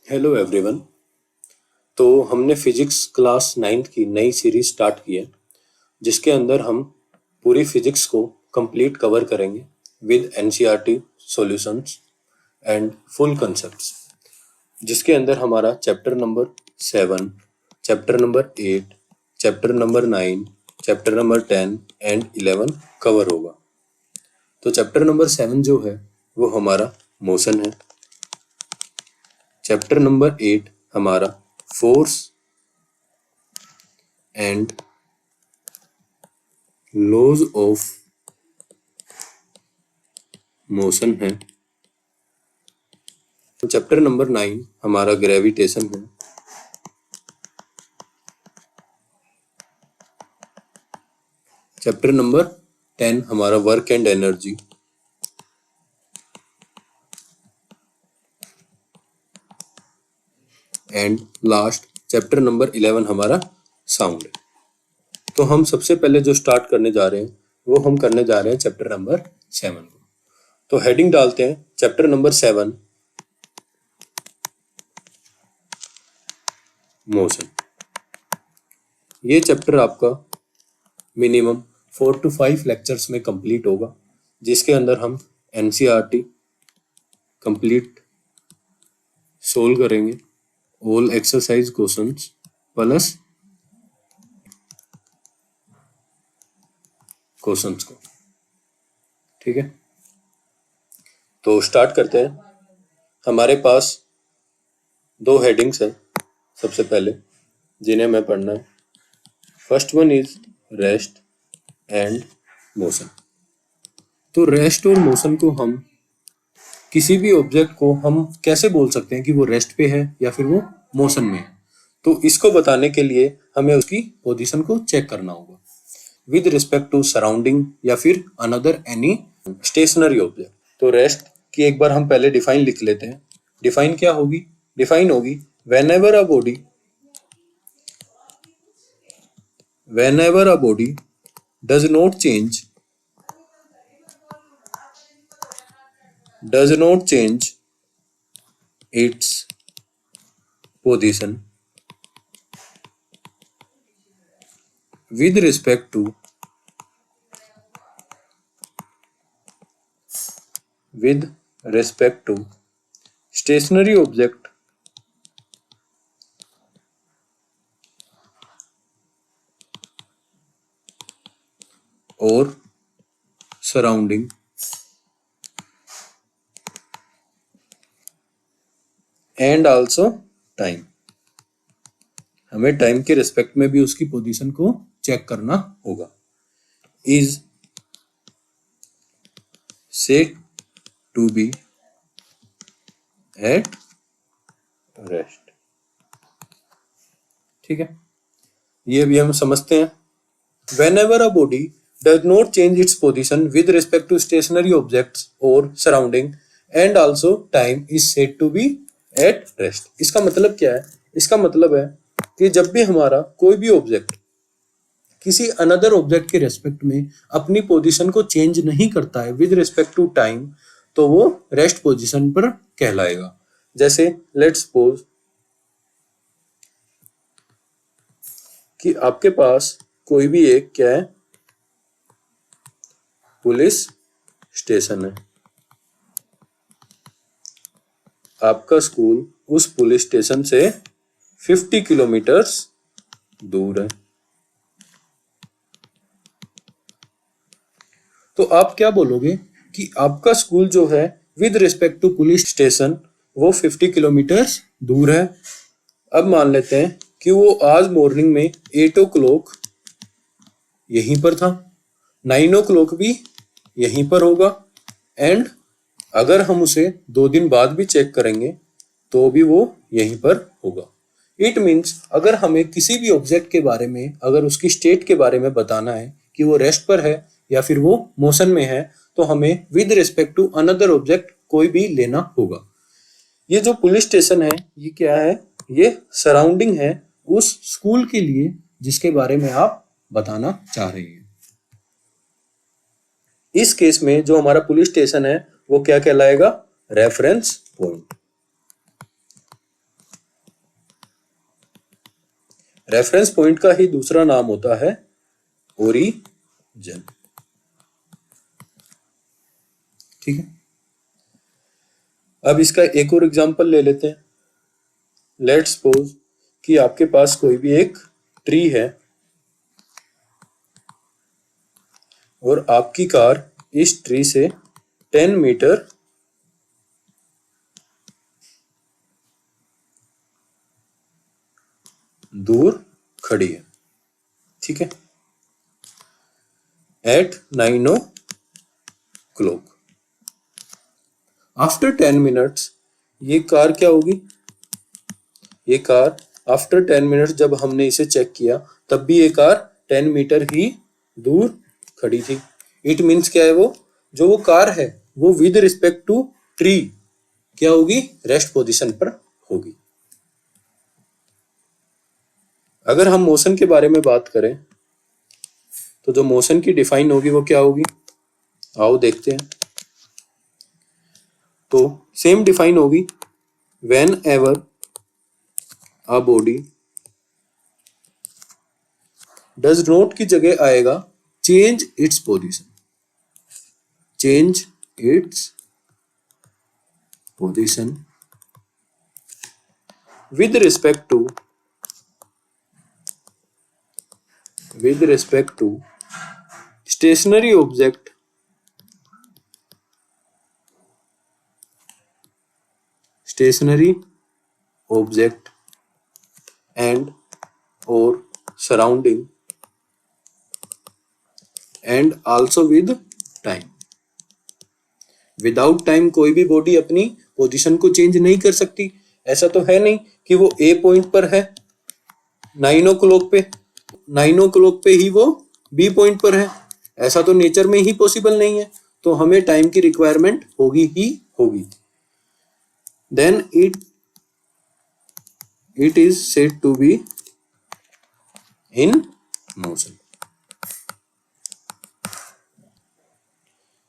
Hello everyone. तो हमने physics class 9th की नई सीरीज स्टार्ट की है, जिसके अंदर हम पूरी फिजिक्स को कंप्लीट कवर करेंगे with NCERT solutions and full concepts, जिसके अंदर हमारा chapter number 7, chapter number 8, chapter number 9, chapter number 10 and 11 cover होगा। तो चैप्टर नंबर 7 जो है वो हमारा मोशन है। चैप्टर नंबर 8 हमारा force and laws of motion है। चैप्टर नंबर 9 हमारा ग्रेविटेशन है। चैप्टर नंबर 10 हमारा work and energy. And last chapter number 11 हमारा साउंड है। तो हम सबसे पहले जो स्टार्ट करने जा रहे हैं वो हम करने जा रहे हैं चैप्टर नंबर 7 को। तो हेडिंग डालते हैं चैप्टर नंबर 7 मोशन। ये चैप्टर आपका मिनिमम 4 to 5 लेक्चर्स में कंप्लीट होगा, जिसके अंदर हम एनसीईआरटी कंप्लीट सोल्व करेंगे, all exercise questions plus questions को। ठीक है, तो स्टार्ट करते हैं। हमारे पास दो हेडिंग्स हैं सबसे पहले, जिन्हें मैं पढ़ना है। First one is rest and motion. तो रेस्ट और मोशन को हम किसी भी ऑब्जेक्ट को हम कैसे बोल सकते हैं कि वो रेस्ट पे है या फिर वो मोशन में है। तो इसको बताने के लिए हमें उसकी पोजीशन को चेक करना होगा विद रिस्पेक्ट टू सराउंडिंग या फिर अनदर एनी स्टेशनरी ऑब्जेक्ट। तो रेस्ट की एक बार हम पहले डिफाइन लिख लेते हैं। डिफाइन क्या होगी? डिफाइन होगी whenever a body does not change its position with respect to stationary object or surrounding and also time। हमें टाइम के रिस्पेक्ट में भी उसकी पोजीशन को चेक करना होगा। Is said to be at rest. ठीक है, ये भी हम समझते हैं। Whenever a body does not change its position with respect to stationary objects or surrounding and also time is said to be at rest। इसका मतलब क्या है? इसका मतलब है कि जब भी हमारा कोई भी ऑब्जेक्ट किसी अनदर ऑब्जेक्ट के रेस्पेक्ट में अपनी पोजीशन को चेंज नहीं करता है विद रिस्पेक्ट टू टाइम, तो वो रेस्ट पोजीशन पर कहलाएगा। जैसे लेट्स सपोज कि आपके पास कोई भी एक क्या है, पुलिस स्टेशन है। आपका स्कूल उस पुलिस स्टेशन से 50 किलोमीटर्स दूर है। तो आप क्या बोलोगे कि आपका स्कूल जो है with respect to police station वो 50 किलोमीटर्स दूर है। अब मान लेते हैं कि वो आज मॉर्निंग में 8 o'clock यहीं पर था, 9 o'clock भी यहीं पर होगा, एंड अगर हम उसे 2 दिन बाद भी चेक करेंगे तो भी वो यहीं पर होगा। इट मीन्स अगर हमें किसी भी ऑब्जेक्ट के बारे में, अगर उसकी स्टेट के बारे में बताना है कि वो रेस्ट पर है या फिर वो मोशन में है, तो हमें with respect to another object कोई भी लेना होगा। ये जो पुलिस स्टेशन है ये क्या है? ये सराउंडिंग है उस स्कूल के लिए जिसके बारे में आप बताना चाह रहे हैं। इस केस में जो हमारा पुलिस स्टेशन है वो क्या कहलाएगा? Reference point. रेफरेंस पॉइंट का ही दूसरा नाम होता है ओरिजिन। ठीक है, अब इसका एक और एग्जांपल ले लेते हैं। लेट्स सपोज कि आपके पास कोई भी एक ट्री है और आपकी कार इस ट्री से 10 मीटर दूर खड़ी है। ठीक है, एट 9 o'clock। आफ्टर 10 मिनट्स ये कार क्या होगी? ये कार आफ्टर 10 मिनट्स जब हमने इसे चेक किया तब भी ये कार 10 मीटर ही दूर खड़ी थी। इट मीन्स क्या है, वो जो वो कार है वो विद रिस्पेक्ट टू ट्री क्या होगी? रेस्ट पोजीशन पर होगी। अगर हम मोशन के बारे में बात करें तो जो मोशन की डिफाइन होगी वो क्या होगी? आओ देखते हैं। तो सेम डिफाइन होगी, when ever a body does not की जगह आएगा change its position. Change its position with respect to stationary object and or surrounding and also with time। Without time कोई भी बॉडी अपनी पोजीशन को चेंज नहीं कर सकती। ऐसा तो है नहीं कि वो ए पॉइंट पर है 9 o'clock पे, 9 o'clock पे ही वो बी पॉइंट पर है। ऐसा तो नेचर में ही पॉसिबल नहीं है, तो हमें टाइम की रिक्वायरमेंट होगी ही होगी। Then it is said to be in motion.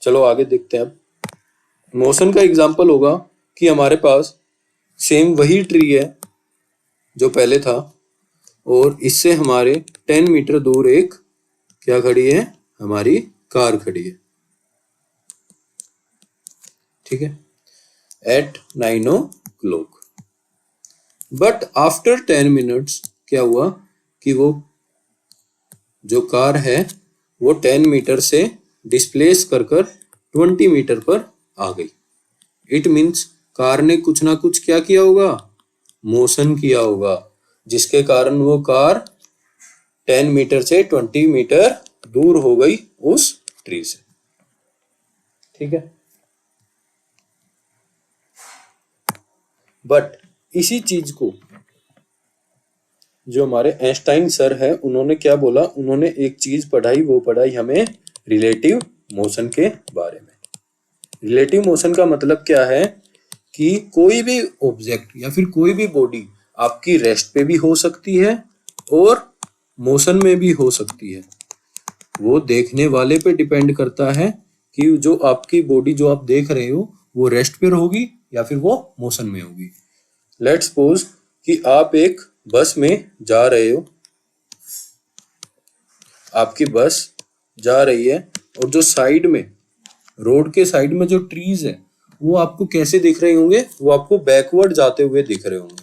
चलो आगे देखते हैं। अब मोशन का एग्जांपल होगा कि हमारे पास सेम वही ट्री है जो पहले था और इससे हमारे 10 मीटर दूर एक क्या खड़ी है? हमारी कार खड़ी है। ठीक है, eight 9 o'clock। But after 10 minutes क्या हुआ कि वो जो कार है वो 10 मीटर से डिस्प्लेस कर 20 मीटर पर आ गई। इट मीन्स कार ने कुछ ना कुछ क्या किया होगा? मोशन किया होगा, जिसके कारण वो कार 10 मीटर से 20 मीटर दूर हो गई उस ट्री से। ठीक है, बट इसी चीज को जो हमारे आइंस्टाइन सर है उन्होंने क्या बोला? उन्होंने एक चीज पढ़ाई, वो पढ़ाई हमें रिलेटिव मोशन के बारे में। रिलेटिव मोशन का मतलब क्या है कि कोई भी ऑब्जेक्ट या फिर कोई भी बॉडी आपकी रेस्ट पे भी हो सकती है और मोशन में भी हो सकती है। वो देखने वाले पे डिपेंड करता है कि जो आपकी बॉडी जो आप देख रहे हो वो रेस्ट पे होगी या फिर वो मोशन में होगी। लेट्स सपोज कि आप एक बस में जा रहे हो, आपकी बस जा रही है और जो साइड में रोड के साइड में जो ट्रीज है वो आपको कैसे दिख रहे होंगे? वो आपको बैकवर्ड जाते हुए दिख रहे होंगे।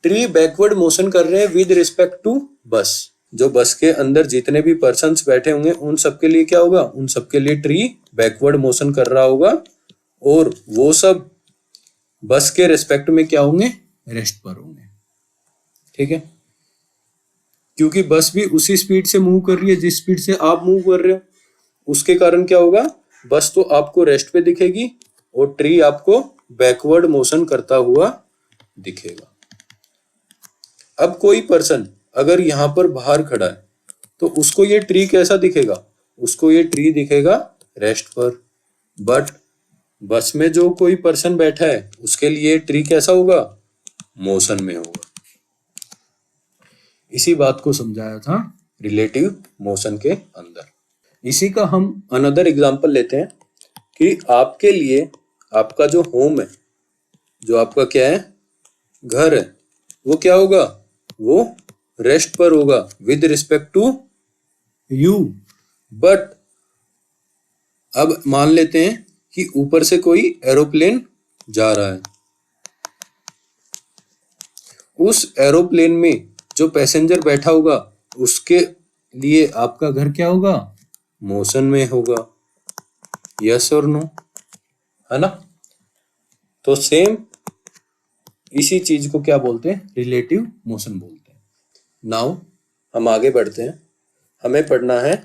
ट्री बैकवर्ड मोशन कर रहे हैं विद रिस्पेक्ट टू बस। जो बस के अंदर जितने भी पर्सन्स बैठे होंगे उन सबके लिए क्या होगा? उन सबके लिए ट्री बैकवर्ड मोशन कर रहा होगा और वो सब बस के रिस्पेक्ट में क्या होंगे? रेस्ट पर होंगे। ठीक है, क्योंकि बस भी उसी स्पीड से मूव कर रही है जिस स्पीड से आप मूव कर रहे हो। उसके कारण क्या होगा? बस तो आपको रेस्ट पे दिखेगी और ट्री आपको बैकवर्ड मोशन करता हुआ दिखेगा। अब कोई पर्सन अगर यहां पर बाहर खड़ा है तो उसको ये ट्री कैसा दिखेगा? उसको ये ट्री दिखेगा रेस्ट पर। बट बस में जो कोई पर्सन बैठा है उसके लिए ट्री कैसा होगा? मोशन में होगा। इसी बात को समझाया था रिलेटिव मोशन के अंदर। इसी का हम अनदर एग्जांपल लेते हैं कि आपके लिए आपका जो होम है, जो आपका क्या है? घर है, वो क्या होगा, वो रेस्ट पर होगा with respect to you. But अब मान लेते हैं कि ऊपर से कोई एरोप्लेन जा रहा है, उस एरोप्लेन में जो पैसेंजर बैठा होगा उसके लिए आपका घर क्या होगा, मोशन में होगा। यस और नो, है ना। तो सेम इसी चीज को क्या बोलते हैं, रिलेटिव मोशन बोलते हैं। नाउ हम आगे बढ़ते हैं, हमें पढ़ना है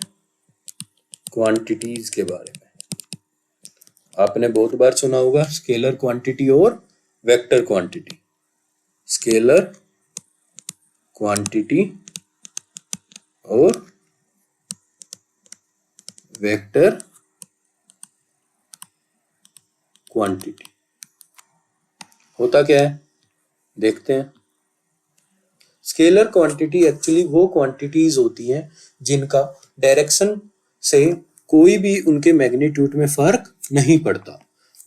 क्वांटिटीज के बारे में। आपने बहुत बार सुना होगा स्केलर क्वांटिटी और वेक्टर क्वांटिटी। स्केलर क्वांटिटी और वेक्टर क्वांटिटी होता क्या है, देखते हैं। स्केलर क्वांटिटी एक्चुअली वो क्वांटिटीज होती हैं जिनका डायरेक्शन से कोई भी उनके मैग्नीट्यूड में फर्क नहीं पड़ता,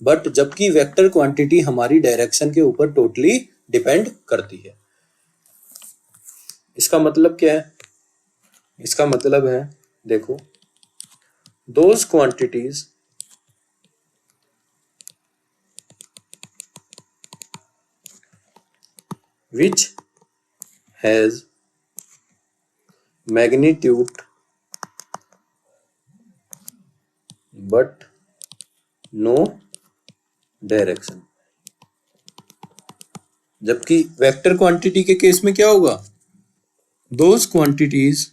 बट जबकि वेक्टर क्वांटिटी हमारी डायरेक्शन के ऊपर टोटली डिपेंड करती है। इसका मतलब क्या है, इसका मतलब है, देखो, those quantities which has magnitude but no direction। जबकि वेक्टर क्वांटिटी के केस में क्या होगा, those quantities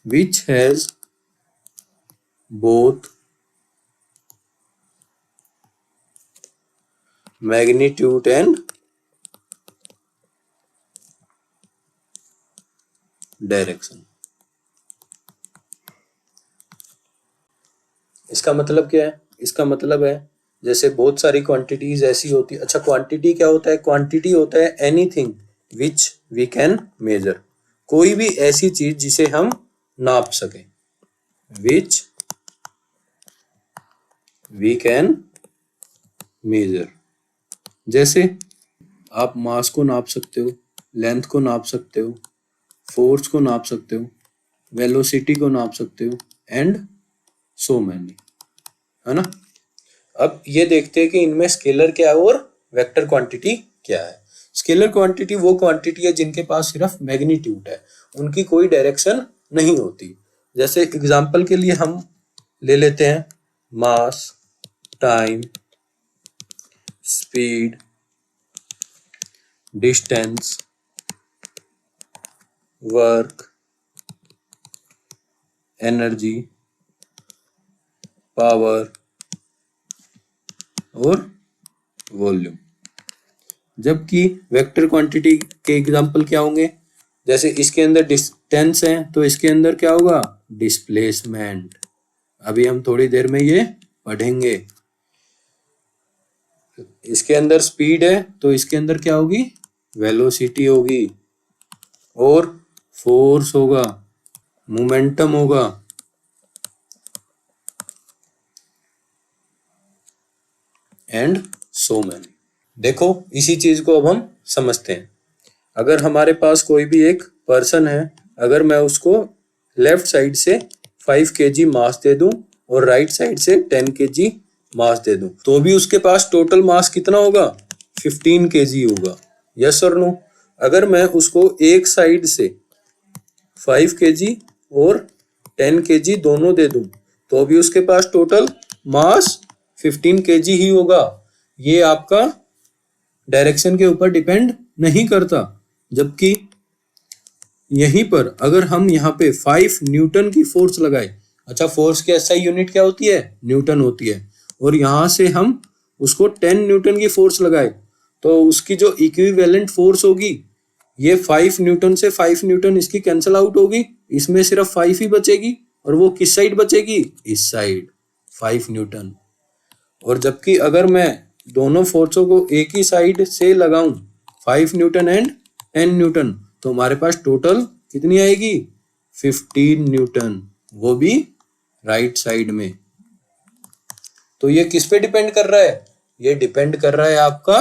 which has both magnitude and direction. इसका मतलब क्या है, इसका मतलब है जैसे बहुत सारी क्वांटिटीज ऐसी होती है। अच्छा, क्वांटिटी क्या होता है, क्वांटिटी होता है anything which we can measure, कोई भी ऐसी चीज जिसे हम नाप सकें, विच वी कैन मेजर। जैसे आप मास को नाप सकते हो, लेंथ को नाप सकते हो, फोर्स को नाप सकते हो, वेलोसिटी को नाप सकते हो, एंड सो मैनी, है ना। अब ये देखते हैं कि इनमें स्केलर क्या है और वेक्टर क्वांटिटी क्या है। स्केलर क्वांटिटी वो क्वांटिटी है जिनके पास सिर्फ मैग्नीट्यूड है, उनकी कोई डायरेक्शन नहीं होती। जैसे एग्जांपल के लिए हम ले लेते हैं mass, time, speed, distance, work, energy, power और वॉल्यूम। जबकि वेक्टर क्वांटिटी के एग्जांपल क्या होंगे, जैसे इसके अंदर डिस्टेंस है तो इसके अंदर क्या होगा, डिस्प्लेसमेंट। अभी हम थोड़ी देर में ये पढ़ेंगे। इसके अंदर स्पीड है तो इसके अंदर क्या होगी, वेलोसिटी होगी, और फोर्स होगा, मोमेंटम होगा, एंड सो मैनी। देखो इसी चीज को अब हम समझते हैं। अगर हमारे पास कोई भी एक पर्सन है, अगर मैं उसको लेफ्ट साइड से 5 kg मास दे दूं और राइट साइड से 10 kg मास दे दूं, तो भी उसके पास टोटल मास कितना होगा, 15 kg होगा। यस और नो। अगर मैं उसको एक साइड से 5 kg और 10 kg दोनों दे दूं, तो भी उसके पास टोटल मास 15 kg ही होगा। ये आपका डायरेक्शन के ऊपर डिपेंड नहीं करता। जबकि यहीं पर अगर हम यहाँ पे 5 न्यूटन की फोर्स लगाए, अच्छा फोर्स की एसआई यूनिट क्या होती है, न्यूटन होती है, और यहाँ से हम उसको 10 न्यूटन की फोर्स लगाए, तो उसकी जो इक्विवेलेंट फोर्स होगी, ये 5 न्यूटन से 5 न्यूटन इसकी कैंसिल आउट होगी, इसमें सिर्फ 5 ही बचेगी, और वो किस साइड बचेगी, इस साइड, 5 न्यूटन। और जबकि अगर मैं दोनों फोर्सों को एक ही साइड से लगाऊं, 5 न्यूटन एंड 10 न्यूटन, तो हमारे पास टोटल कितनी आएगी, 15 न्यूटन, वो भी राइट साइड में। तो ये किस पे डिपेंड कर रहा है? ये डिपेंड कर रहा है आपका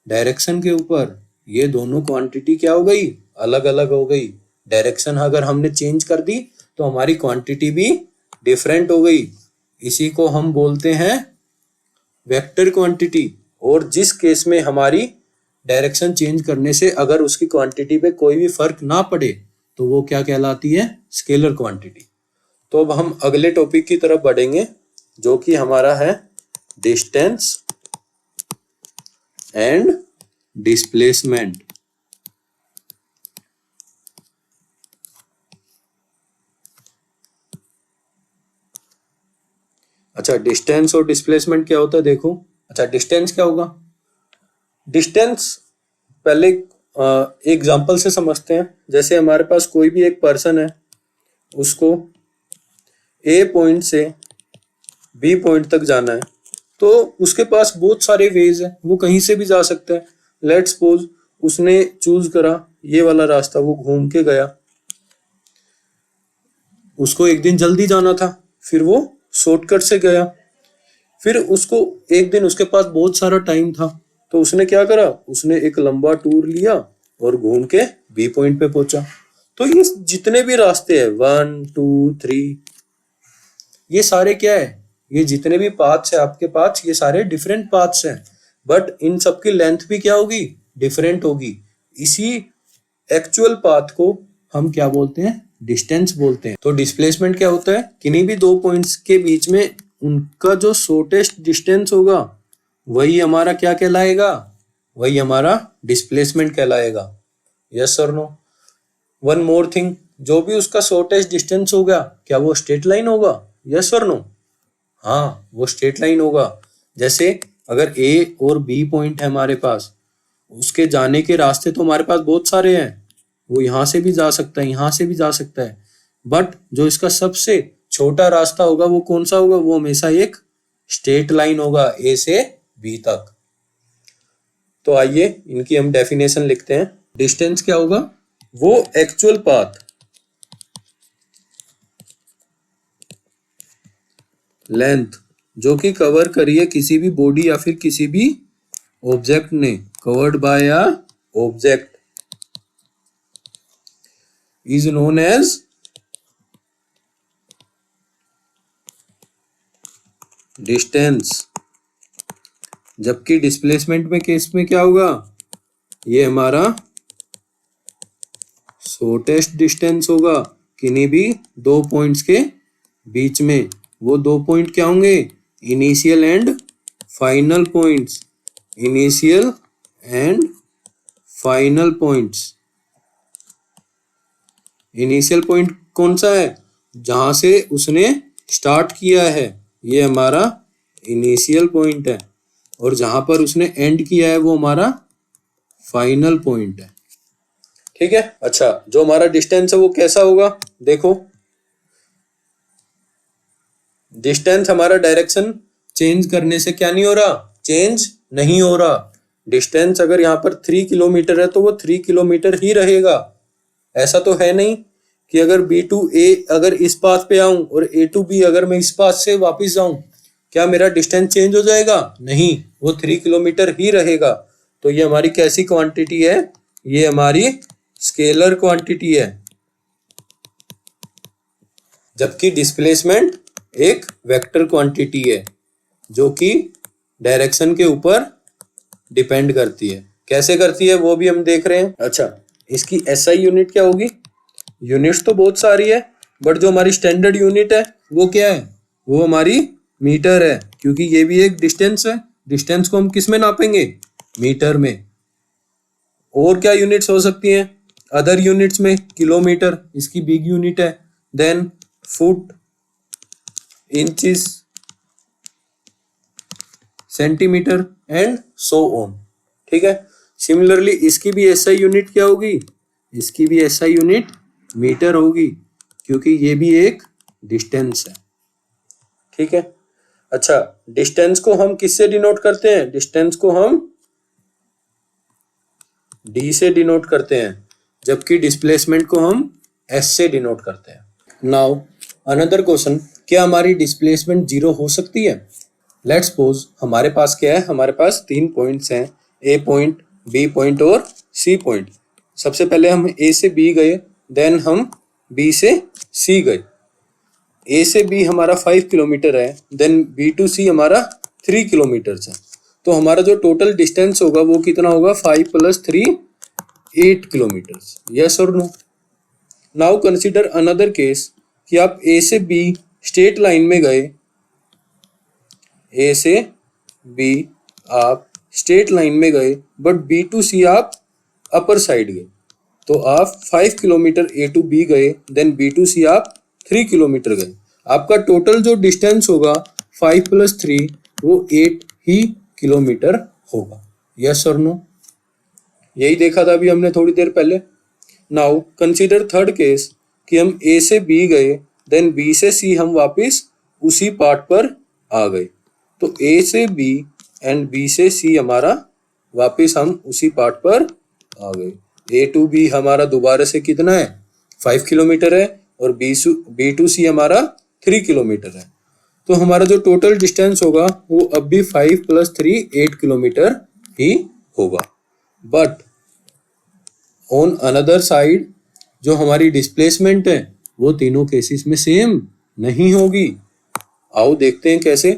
डायरेक्शन के ऊपर। ये दोनों क्वांटिटी क्या हो गई? अलग अलग हो गई। डायरेक्शन अगर हमने चेंज कर दी तो हमारी क्वांटिटी भी डिफरेंट हो गई। इसी को हम बोलते हैं वेक्टर क्वांटिटी। और जिस केस में हमारी डायरेक्शन चेंज करने से अगर उसकी क्वांटिटी पे कोई भी फर्क ना पड़े तो वो क्या कहलाती है? Scalar quantity. तो अब हम अगले टॉपिक की तरफ बढ़ेंगे जो कि हमारा है डिस्टेंस एंड डिस्प्लेसमेंट। अच्छा, डिस्टेंस और डिस्प्लेसमेंट क्या होता है देखो। अच्छा, डिस्टेंस क्या होगा? डिस्टेंस पहले एग्जांपल से समझते हैं। जैसे हमारे पास कोई भी एक पर्सन है, उसको ए पॉइंट से बी पॉइंट तक जाना है, तो उसके पास बहुत सारे वेज है, वो कहीं से भी जा सकता है। लेट्स सपोज उसने चूज करा ये वाला रास्ता, वो घूम के गया। उसको एक दिन जल्दी जाना था, फिर वो शॉर्टकट से गया। फिर उसको एक दिन उसके पास बहुत सारा टाइम था, तो उसने क्या करा? उसने एक लंबा टूर लिया और घूम के बी पॉइंट पे पहुंचा। तो ये जितने भी रास्ते हैं 1 2 3, ये सारे क्या है? ये जितने भी पाथ्स है आपके पास, ये सारे डिफरेंट पाथ्स हैं, बट इन सबकी लेंथ भी क्या होगी? डिफरेंट होगी। इसी एक्चुअल पाथ को हम क्या बोलते हैं? डिस्टेंस बोलते हैं। तो डिस्प्लेसमेंट क्या होता है? किन्हीं भी दो पॉइंट्स के बीच में उनका जो शॉर्टेस्ट डिस्टेंस होगा वही हमारा क्या कहलाएगा? वही हमारा डिस्प्लेसमेंट कहलाएगा। यस और नो? वन मोर थिंग, जो भी उसका शॉर्टेस्ट डिस्टेंस होगा क्या वो स्ट्रेट लाइन होगा? यस और नो? हाँ, वो स्ट्रेट लाइन होगा। जैसे अगर ए और बी पॉइंट है हमारे पास, उसके जाने के रास्ते तो हमारे पास बहुत सारे हैं। वो यहाँ से भी जा सकता है, यहाँ से भी जा सकता है, बट जो इसका सबसे छोटा रास्ता होगा वो कौन सा होगा? वो हमेशा एक स्ट्रेट लाइन होगा ए से बी तक। तो आइए इनकी हम डेफिनेशन लिखते हैं। डिस्टेंस क्या होगा? वो एक्चुअल पाथ, लेंथ, जो कि कवर करी है किसी भी बॉडी या फिर किसी भी ऑब्जेक्ट ने, covered by a object, is known as distance. जबकि डिस्प्लेसमेंट में केस में क्या होगा? ये हमारा शॉर्टेस्ट डिस्टेंस होगा किन्हीं भी दो पॉइंट्स के बीच में। वो दो पॉइंट क्या होंगे? Initial and final points. Initial and final points. Initial point कौन सा है? जहां से उसने स्टार्ट किया है, ये हमारा इनिशियल पॉइंट है, और जहां पर उसने एंड किया है वो हमारा फाइनल पॉइंट है। ठीक है। अच्छा, जो हमारा डिस्टेंस है वो कैसा होगा? देखो, डिस्टेंस हमारा डायरेक्शन चेंज करने से क्या नहीं हो रहा? चेंज नहीं हो रहा। डिस्टेंस अगर यहाँ पर 3 किलोमीटर है तो वो 3 किलोमीटर ही रहेगा। ऐसा तो है नहीं कि अगर बी टू ए अगर इस पाथ पे आऊं और ए टू बी अगर मैं इस पाथ से वापस जाऊं, क्या मेरा डिस्टेंस चेंज हो जाएगा? नहीं, वो 3 किलोमीटर ही रहेगा। तो ये हमारी कैसी क्वांटिटी है? ये हमारी स्केलर क्वांटिटी है। जबकि डिस्प्लेसमेंट एक वेक्टर क्वांटिटी है जो कि डायरेक्शन के ऊपर डिपेंड करती है। कैसे करती है वो भी हम देख रहे हैं। अच्छा, इसकी एसआई यूनिट क्या होगी? यूनिट्स तो बहुत सारी है, बट जो हमारी स्टैंडर्ड यूनिट है वो क्या है? वो हमारी मीटर है, क्योंकि ये भी एक डिस्टेंस है। डिस्टेंस को हम किस में नापेंगे? मीटर में। और क्या यूनिट्स हो सकती हैं? अदर यूनिट्स में किलोमीटर, इसकी बिग यूनिट है। Then foot, inches, centimetre and so on. ठीक है। सिमिलरली इसकी भी एसआई यूनिट क्या होगी? इसकी भी एसआई यूनिट मीटर होगी, क्योंकि ये भी एक डिस्टेंस है। ठीक है। अच्छा, डिस्टेंस को हम किससे डिनोट करते हैं? डिस्टेंस को हम डी से डिनोट करते हैं, जबकि डिस्प्लेसमेंट को हम एस से डिनोट करते हैं। नाउ अनदर क्वेश्चन, क्या हमारी डिस्प्लेसमेंट जीरो हो सकती है? लेट्स सपोज हमारे पास क्या है, हमारे पास 3 पॉइंट्स हैं, ए पॉइंट, बी पॉइंट और सी पॉइंट। सबसे पहले हम ए से बी गए, देन हम बी से सी गए। ए से बी हमारा 5 किलोमीटर है, देन बी टू सी हमारा 3 किलोमीटर है। तो हमारा जो टोटल डिस्टेंस होगा वो कितना होगा? 5 + 3 8 किलोमीटर। यस और no? Now consider another case कि आप ए से बी स्ट्रेट लाइन में गए, ए से बी आप स्ट्रेट लाइन में गए, बट बी टू सी आप अपर साइड गए। तो आप 5 किलोमीटर ए टू बी गए, देन बी टू सी आप 3 किलोमीटर गए। आपका टोटल जो डिस्टेंस होगा 5 + 3 वो 8 ही किलोमीटर होगा। यस और नो? यही देखा था अभी हमने थोड़ी देर पहले। नाउ कंसीडर थर्ड केस कि हम ए से बी गए, देन बी से सी हम वापस उसी पार्ट पर आ गए। तो ए से बी एंड बी से सी हमारा वापस हम उसी पार्ट पर आ गए। ए टू बी हमारा दोबारा से कितना है? 5 किलोमीटर है, और बी टू सी हमारा 3 किलोमीटर है। तो हमारा जो टोटल डिस्टेंस होगा वो अब भी 5 + 3 8 किलोमीटर ही होगा। बट ऑन अनदर साइड जो हमारी डिस्प्लेसमेंट है वो तीनों केसेस में सेम नहीं होगी। आओ देखते हैं कैसे।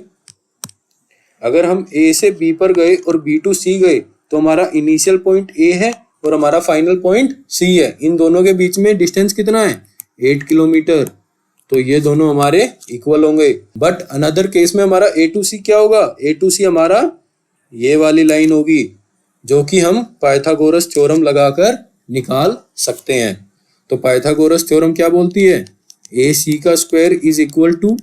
अगर हम ए से बी पर गए और बी टू सी गए तो हमारा इनिशियल पॉइंट ए है और हमारा फाइनल पॉइंट सी है। इन दोनों के बीच में डिस्टेंस कितना है? 8 किलोमीटर। तो ये दोनों हमारे इक्वल होंगे। बट अनदर केस में हमारा ए टू सी क्या होगा? ए टू सी हमारा ये वाली लाइन होगी, जो कि हम पाइथागोरस थ्योरम लगाकर निकाल सकते हैं। तो पाइथागोरस थ्योरम क्या बोलती है? ए सी का square is equal to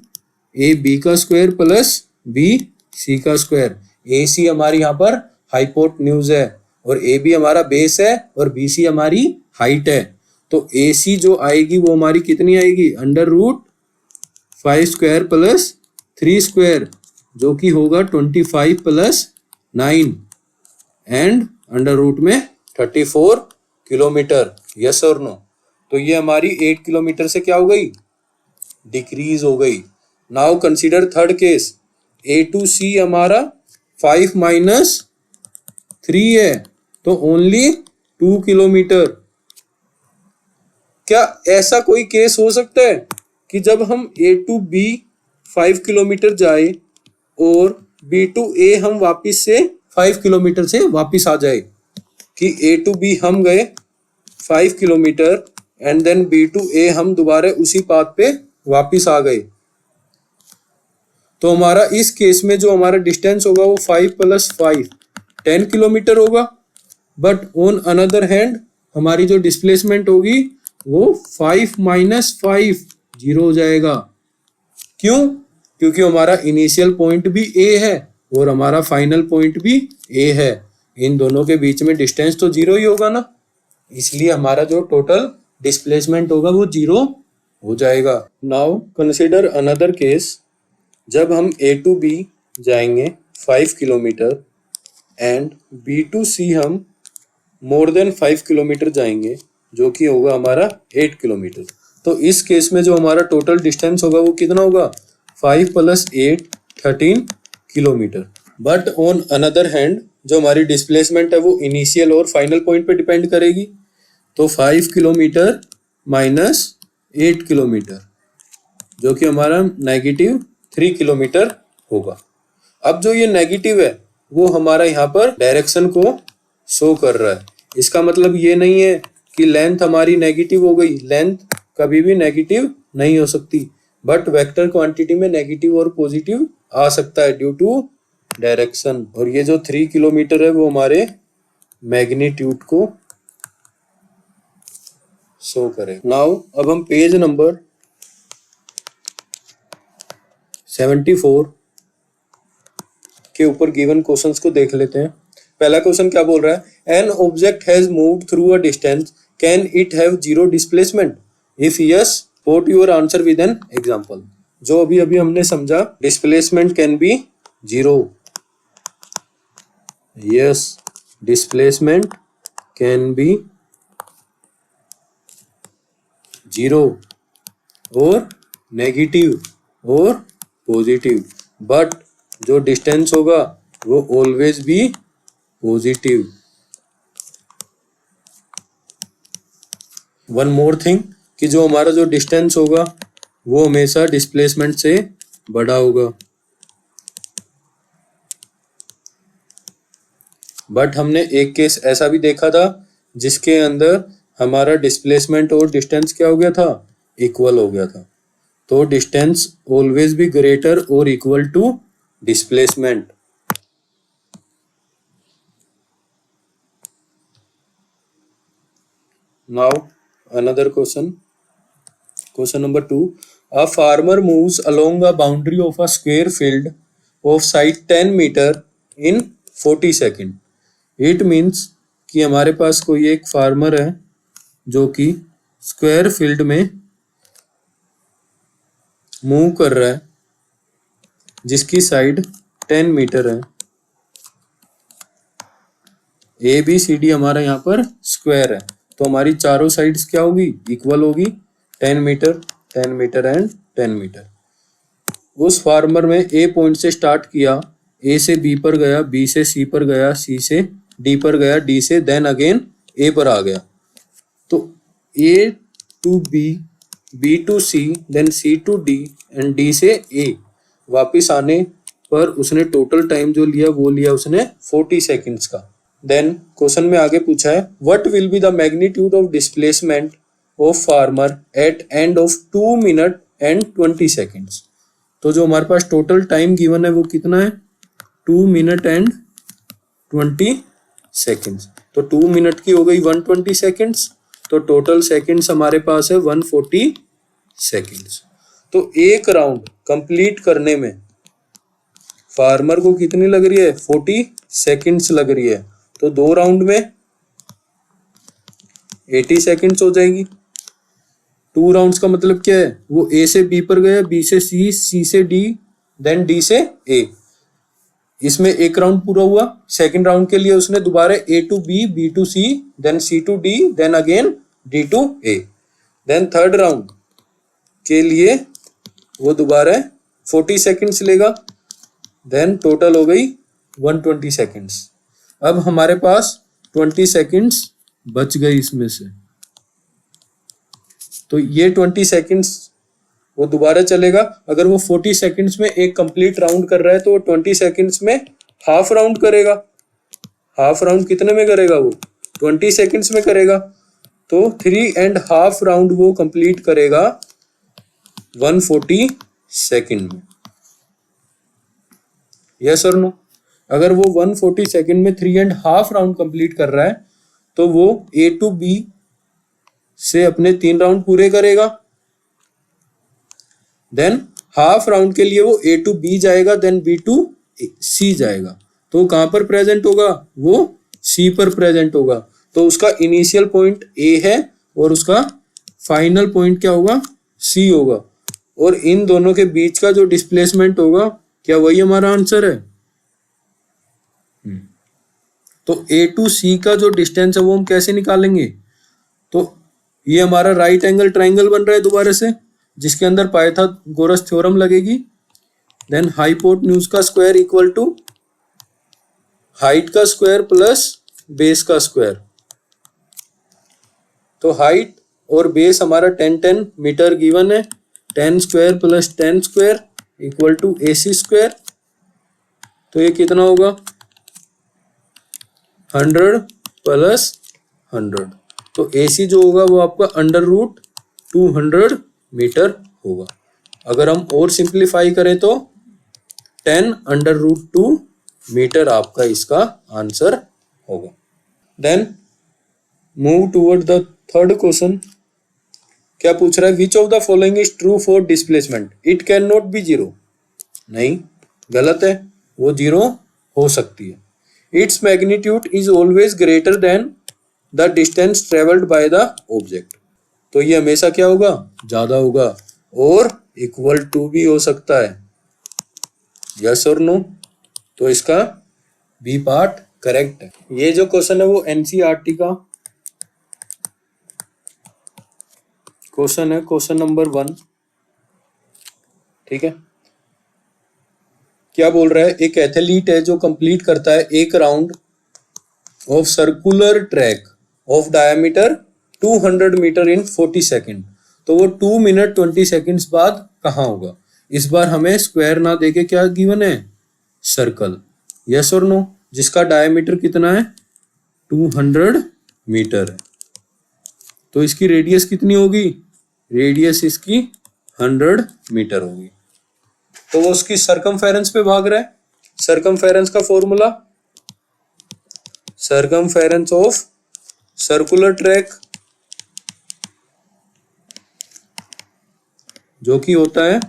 A B का स्क्वायर प्लस बी सी का स्क्वायर। ए सी हमारी यहाँ पर हाइपोटेन्यूज है, और ए बी हमारा बेस है, और बी सी हमारी हाइट है। तो ए सी जो आएगी वो हमारी कितनी आएगी? √5 स्क्वायर प्लस 3 स्क्वायर, जो कि होगा 25 + 9 एंड अंडर रूट में 34 किलोमीटर। यस और नो? तो ये हमारी 8 किलोमीटर से क्या हो गई? डिक्रीज हो गई। Now consider third case. A to C हमारा 5 - 3 है, तो ओनली 2 किलोमीटर। क्या ऐसा कोई केस हो सकता है कि जब हम ए टू बी 5 किलोमीटर जाए और बी टू ए हम वापिस से 5 किलोमीटर से वापिस आ जाए? कि ए टू बी हम गए 5 kilometre and then B to A हम दोबारा उसी पाथ पे वापिस आ गए। तो हमारा इस केस में जो हमारा डिस्टेंस होगा वो 5 + 5 10 किलोमीटर होगा। बट ऑन अनदर हैंड हमारी जो डिस्प्लेसमेंट होगी वो 5 - 5 0 हो जाएगा। क्यों? क्योंकि हमारा इनिशियल पॉइंट भी ए है और हमारा फाइनल पॉइंट भी ए है। इन दोनों के बीच में डिस्टेंस तो 0 ही होगा ना, इसलिए हमारा जो टोटल डिस्प्लेसमेंट होगा वो 0 हो जाएगा। Now consider another case. जब हम ए टू बी जाएंगे 5 किलोमीटर एंड बी टू सी हम मोर देन 5 किलोमीटर जाएंगे, जो कि होगा हमारा 8 किलोमीटर। तो इस केस में जो हमारा टोटल डिस्टेंस होगा वो कितना होगा? 5 + 8 13 kilometre. But on another hand जो हमारी डिस्प्लेसमेंट है वो इनिशियल और फाइनल पॉइंट पे डिपेंड करेगी। तो 5 किलोमीटर माइनस 8 किलोमीटर, जो कि हमारा -3 किलोमीटर होगा। अब जो ये नेगेटिव है वो हमारा यहाँ पर डायरेक्शन को शो कर रहा है। इसका मतलब ये नहीं है कि लेंथ हमारी नेगेटिव हो गई। लेंथ कभी भी नेगेटिव नहीं हो सकती, बट वेक्टर क्वांटिटी में नेगेटिव और पॉजिटिव आ सकता है ड्यू टू डायरेक्शन। और ये जो 3 किलोमीटर है वो हमारे मैग्नीट्यूड को शो करे। नाउ अब हम पेज नंबर 74 के ऊपर गिवन क्वेश्चंस को देख लेते हैं। पहला क्वेश्चन क्या बोल रहा है? An object has moved through a distance, can it have 0 displacement? If yes, put your answer with an example. जो अभी अभी हमने समझा, displacement can be 0। Yes, displacement can be 0 और नेगेटिव। और पॉजिटिव, बट जो डिस्टेंस होगा वो always be positive. One more thing कि जो हमारा जो डिस्टेंस होगा वो हमेशा डिस्प्लेसमेंट से बड़ा होगा। बट हमने एक केस ऐसा भी देखा था जिसके अंदर हमारा डिस्प्लेसमेंट और डिस्टेंस क्या हो गया था, इक्वल हो गया था। तो डिस्टेंस ऑलवेज बी ग्रेटर और equal to displacement. Now another question, question number 2, a farmer moves along a boundary of a square field of side 10 meter in 40 second. It means कि हमारे पास कोई एक फार्मर है जो कि स्क्वायर फील्ड में move कर रहा है जिसकी साइड 10 मीटर है। ए बी सी डी हमारा यहाँ पर स्क्वायर है, तो हमारी चारों साइड्स क्या होगी, इक्वल होगी, 10 मीटर 10 मीटर एंड 10 मीटर। उस फार्मर में ए पॉइंट से स्टार्ट किया, ए से बी पर गया, बी से सी पर गया, सी से डी पर गया, डी से देन अगेन ए पर आ गया। तो A to B, B to C, then C to D and D से ए वापिस आने पर उसने टोटल टाइम जो लिया वो लिया उसने 40 सेकेंड्स का। देन क्वेश्चन में आगे पूछा है what will be the magnitude of displacement of farmer at end of 2 minute and 20 seconds. तो जो हमारे पास टोटल टाइम गिवन है वो कितना है, 2 मिनट एंड 20 सेकेंड्स। तो 2 मिनट की हो गई 120 सेकेंड्स, तो टोटल सेकेंड्स हमारे पास है 140 सेकेंड्स। तो एक राउंड कंप्लीट करने में फार्मर को कितनी लग रही है, 40 सेकेंड्स लग रही है। तो 2 राउंड में 80 सेकेंड्स हो जाएगी। 2 राउंड्स का मतलब क्या है, वो ए से बी पर गया, बी से सी, सी से डी, देन डी से ए। इसमें एक राउंड पूरा हुआ। सेकंड राउंड के लिए उसने दोबारा A to B, B to C, then C to D, then again D to A. Then third round के लिए वो दोबारा 40 सेकेंड्स लेगा, देन टोटल हो गई 120 सेकेंड्स। अब हमारे पास 20 सेकेंड्स बच गई इसमें से, तो ये 20 सेकेंड्स वो दोबारा चलेगा। अगर वो 40 सेकेंड्स में एक कंप्लीट राउंड कर रहा है तो वो 20 सेकेंड्स में हाफ राउंड करेगा। हाफ राउंड कितने में करेगा, वो 20 सेकेंड्स में करेगा। तो 3.5 राउंड वो कंप्लीट करेगा 140 सेकेंड में। यस और नो? अगर वो 140 सेकेंड में 3.5 राउंड कंप्लीट कर रहा है तो वो ए टू बी से अपने 3 राउंड पूरे करेगा। देन हाफ राउंड के लिए वो ए टू बी जाएगा, देन बी टू सी जाएगा। तो कहां पर प्रेजेंट होगा, वो सी पर प्रेजेंट होगा। तो उसका इनिशियल पॉइंट ए है और उसका फाइनल पॉइंट क्या होगा, सी होगा। और इन दोनों के बीच का जो डिस्प्लेसमेंट होगा, क्या वही हमारा आंसर है? तो ए टू सी का जो डिस्टेंस है वो हम कैसे निकालेंगे? तो ये हमारा राइट एंगल ट्राइंगल बन रहा है दोबारा से, जिसके अंदर पाइथागोरस थ्योरम लगेगी। देन हाइपोटेन्यूज का स्क्वायर इक्वल टू हाइट का स्क्वायर प्लस बेस का स्क्वायर। तो हाइट और बेस हमारा 10 मीटर गिवन है। 10 square plus 10 square equal to AC square. तो ये कितना होगा, 100 प्लस 100। तो AC जो होगा वो आपका √200 मीटर होगा। अगर हम और सिंप्लीफाई करें तो 10 √2 मीटर आपका इसका आंसर होगा। Then move toward the third question. क्या पूछ रहा है, which of the following is true for displacement, it can not be zero. नहीं, गलत है, वो जीरो हो सकती है। Its magnitude is always greater than the distance travelled by the object. तो ये हमेशा क्या होगा, ज्यादा होगा। और इक्वल टू भी हो सकता है। यस और नो? तो इसका बी पार्ट करेक्ट है। ये जो क्वेश्चन है वो एनसीईआरटी का क्वेश्चन है, क्वेश्चन नंबर 1। ठीक है, क्या बोल रहा है, एक एथलीट है जो कंप्लीट करता है एक round of circular track of diameter 200 metre in 40 second, तो वो 2 मिनट 20 सेकेंड्स बाद कहाँ होगा? इस बार हमें स्क्वायर ना देके क्या गिवन है, सर्कल, यस और नो, जिसका डायमीटर कितना है 200 मीटर है, तो इसकी रेडियस कितनी होगी, रेडियस इसकी 100 मीटर होगी, तो वो उसकी सरकमफेरेंस पे भाग रहा है। सरकमफेरेंस का formula, circumference of circular track जो कि होता है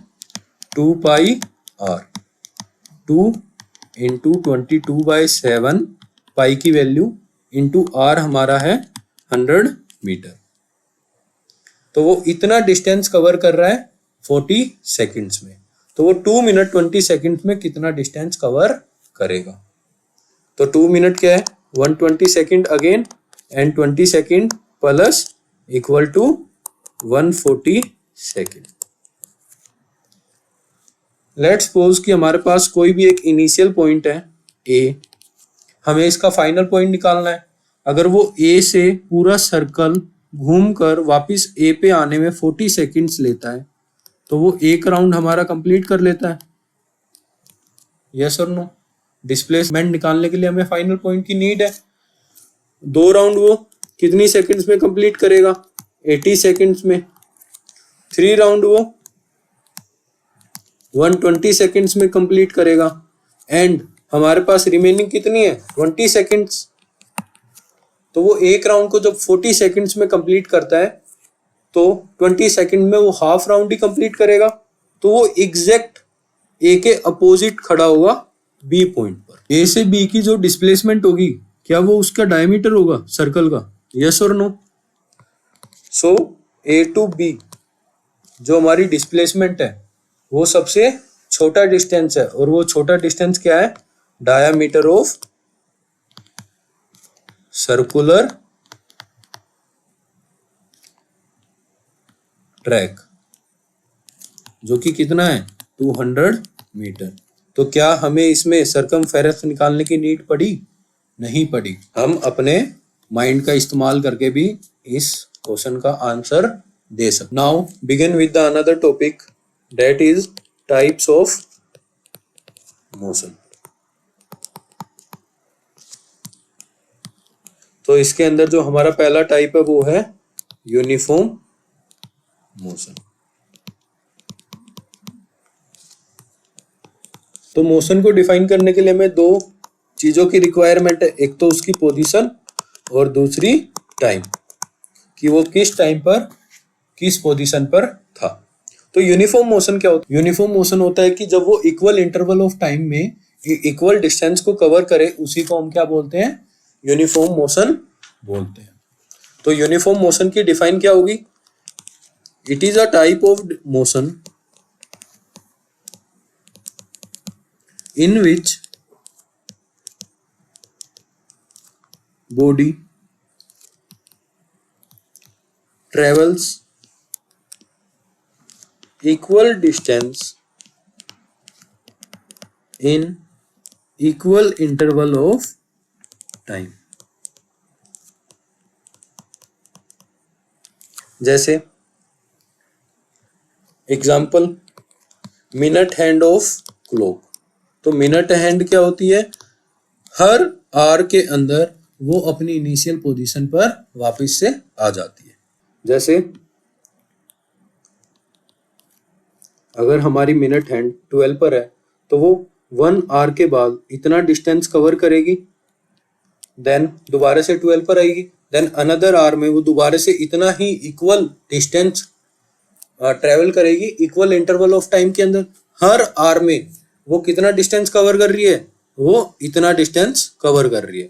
2 पाई आर, 2 इंटू 22/7, पाई की वैल्यू इंटू आर हमारा है 100 मीटर, तो वो इतना डिस्टेंस कवर कर रहा है 40 सेकेंड्स में, तो वो 2 मिनट 20 सेकेंड्स में कितना डिस्टेंस कवर करेगा? तो 2 मिनट क्या है 120 second again and 20 second plus equal to 140 second. Let's suppose कि हमारे पास कोई भी एक इनिशियल पॉइंट है ए, हमें इसका फाइनल पॉइंट निकालना है। अगर वो ए से पूरा सर्कल घूमकर वापस ए पे आने में 40 सेकेंड्स लेता है, तो वो एक राउंड हमारा कंप्लीट कर लेता है, यस और नो? डिस्प्लेसमेंट निकालने के लिए हमें फाइनल पॉइंट की नीड है। 2 राउंड वो कितनी सेकंड्स में कंप्लीट करेगा, 80 सेकंड्स में। 3 राउंड वो 120 सेकंड्स में कंप्लीट करेगा, एंड हमारे पास रिमेनिंग कितनी है 20 सेकंड्स, तो वो एक राउंड को जब 40 सेकंड्स में कंप्लीट करता है तो 20 सेकंड में वो हाफ राउंड ही कंप्लीट करेगा, तो वो एग्जैक्ट ए के अपोजिट खड़ा होगा बी पॉइंट पर। ए से बी की जो डिस्प्लेसमेंट होगी, क्या वो उसका डायमीटर होगा सर्कल का, यस और no? So A to B जो हमारी डिस्प्लेसमेंट है वो सबसे छोटा डिस्टेंस है, और वो छोटा डिस्टेंस क्या है, डायमीटर ऑफ सर्कुलर ट्रैक, जो कि कितना है 200 मीटर। तो क्या हमें इसमें सरकमफेरेंस निकालने की नीड पड़ी? नहीं पड़ी। हम अपने माइंड का इस्तेमाल करके भी इस क्वेश्चन का आंसर दे सकते। Now begin with the another topic, that is types of motion. तो इसके अंदर जो हमारा पहला टाइप है वो है यूनिफॉर्म मोशन। तो मोशन को डिफाइन करने के लिए हमें 2 चीजों की रिक्वायरमेंट है, एक तो उसकी पोजीशन और दूसरी टाइम, कि वो किस टाइम पर किस पोजीशन पर था। तो यूनिफॉर्म मोशन क्या होता है? यूनिफॉर्म मोशन होता है कि जब वो इक्वल इंटरवल ऑफ टाइम में इक्वल डिस्टेंस को कवर करे, उसी को हम क्या बोलते हैं, यूनिफॉर्म मोशन बोलते हैं। तो यूनिफॉर्म मोशन की डिफाइन क्या होगी, it is a type of motion in which body travels equal distance in equal interval of time। जैसे example, minute hand of clock. तो मिनट हैंड क्या होती है, हर आवर के अंदर वो अपनी इनिशियल पोजीशन पर वापस से आ जाती है। जैसे अगर हमारी मिनट हैंड 12 पर है तो वो 1 आवर के बाद इतना डिस्टेंस कवर करेगी, देन दोबारा से 12 पर आएगी, देन अनदर आवर में वो दोबारा से इतना ही इक्वल डिस्टेंस ट्रेवल करेगी इक्वल इंटरवल ऑफ टाइम के अंदर। हर आवर में वो कितना डिस्टेंस कवर कर रही है, वो इतना डिस्टेंस कवर कर रही है,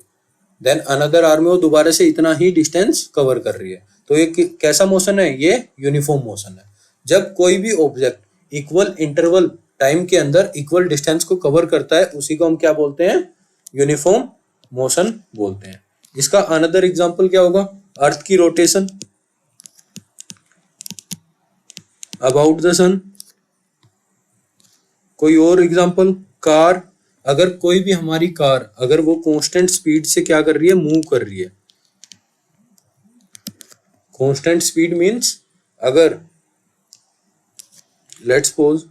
देन अनदर आवर में वो दोबारा से इतना ही डिस्टेंस कवर कर रही है। तो ये कैसा मोशन है, ये यूनिफॉर्म मोशन है। जब कोई भी ऑब्जेक्ट इक्वल इंटरवल टाइम के अंदर इक्वल डिस्टेंस को कवर करता है, उसी को हम क्या बोलते हैं, यूनिफॉर्म मोशन बोलते हैं। इसका अनदर एग्जांपल क्या होगा, अर्थ की रोटेशन अबाउट द सन। कोई और एग्जांपल, कार, अगर कोई भी हमारी कार अगर वो कांस्टेंट स्पीड से क्या कर रही है, मूव कर रही है। कांस्टेंट स्पीड मींस अगर लेट्स सपोज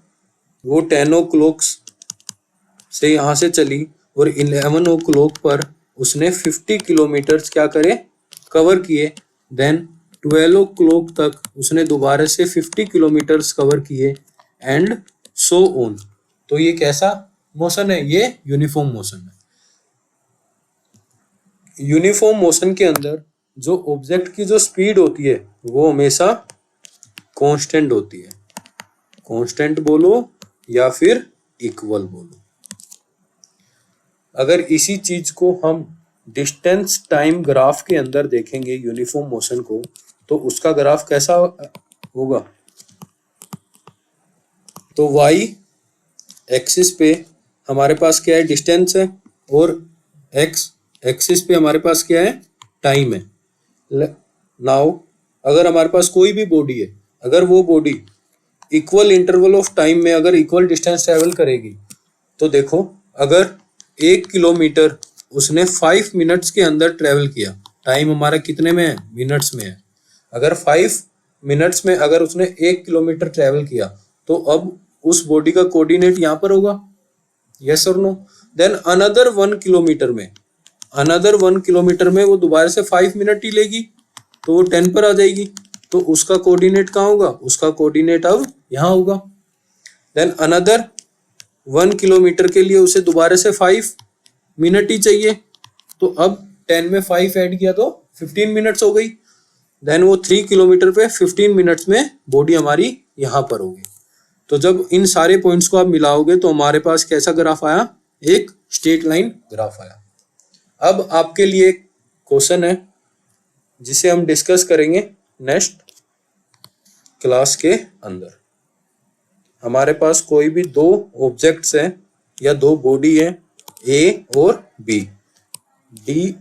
वो 10 ओ क्लॉक से यहाँ से चली और 11 ओ क्लॉक पर उसने 50 किलोमीटर क्या करे, कवर किए, देन 12 ओ क्लॉक तक उसने दोबारा से 50 किलोमीटर्स कवर किए एंड सो ऑन। तो ये कैसा मोशन है, ये यूनिफॉर्म मोशन है। यूनिफॉर्म मोशन के अंदर जो ऑब्जेक्ट की जो स्पीड होती है वो हमेशा कांस्टेंट होती है। कांस्टेंट बोलो या फिर इक्वल बोलो। अगर इसी चीज को हम डिस्टेंस टाइम ग्राफ के अंदर देखेंगे यूनिफॉर्म मोशन को, तो उसका ग्राफ कैसा होगा, तो वाई एक्सिस पे हमारे पास क्या है, डिस्टेंस है, और एक्स एक्सिस पे हमारे पास क्या है, टाइम है। नाउ अगर हमारे पास कोई भी बॉडी है, अगर वो body equal interval of time में अगर इक्वल डिस्टेंस ट्रेवल करेगी, तो देखो अगर 1 किलोमीटर उसने 5 मिनट्स के अंदर ट्रेवल किया, टाइम हमारा कितने में है, मिनट्स में है। अगर 5 मिनट्स में अगर उसने 1 किलोमीटर ट्रेवल किया, तो अब उस बॉडी का कोऑर्डिनेट यहाँ पर होगा, यस और नो। देन अनदर 1 किलोमीटर में वो दोबारा से 5 मिनट ही लेगी, तो वो 10 पर आ जाएगी, तो उसका कोऑर्डिनेट कहाँ होगा, उसका कोऑर्डिनेट अब यहाँ होगा। देन अनदर 1 किलोमीटर के लिए उसे दोबारा से 5 मिनट ही चाहिए, तो अब 10 में 5 ऐड किया तो 15 मिनट्स हो गई। देन वो 3 किलोमीटर पे 15 मिनट्स में बॉडी हमारी यहाँ पर होगी। तो जब इन सारे पॉइंट्स को आप मिलाओगे तो हमारे पास कैसा ग्राफ आया, एक स्ट्रेट लाइन ग्राफ आया। अब आपके लिए एक क्वेश्चन है जिसे हम डिस्कस करेंगे नेक्स्ट क्लास के अंदर। हमारे पास कोई भी दो ऑब्जेक्ट्स हैं या दो बॉडी है, ए और B, D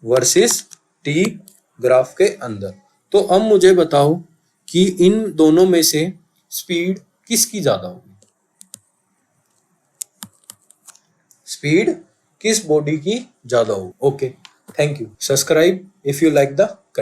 versus T graph के अंदर। तो अब मुझे बताओ कि इन दोनों में से स्पीड किसकी ज्यादा होगी, स्पीड किस बॉडी की ज्यादा होगी। Okay, thank you. Subscribe if you like the content.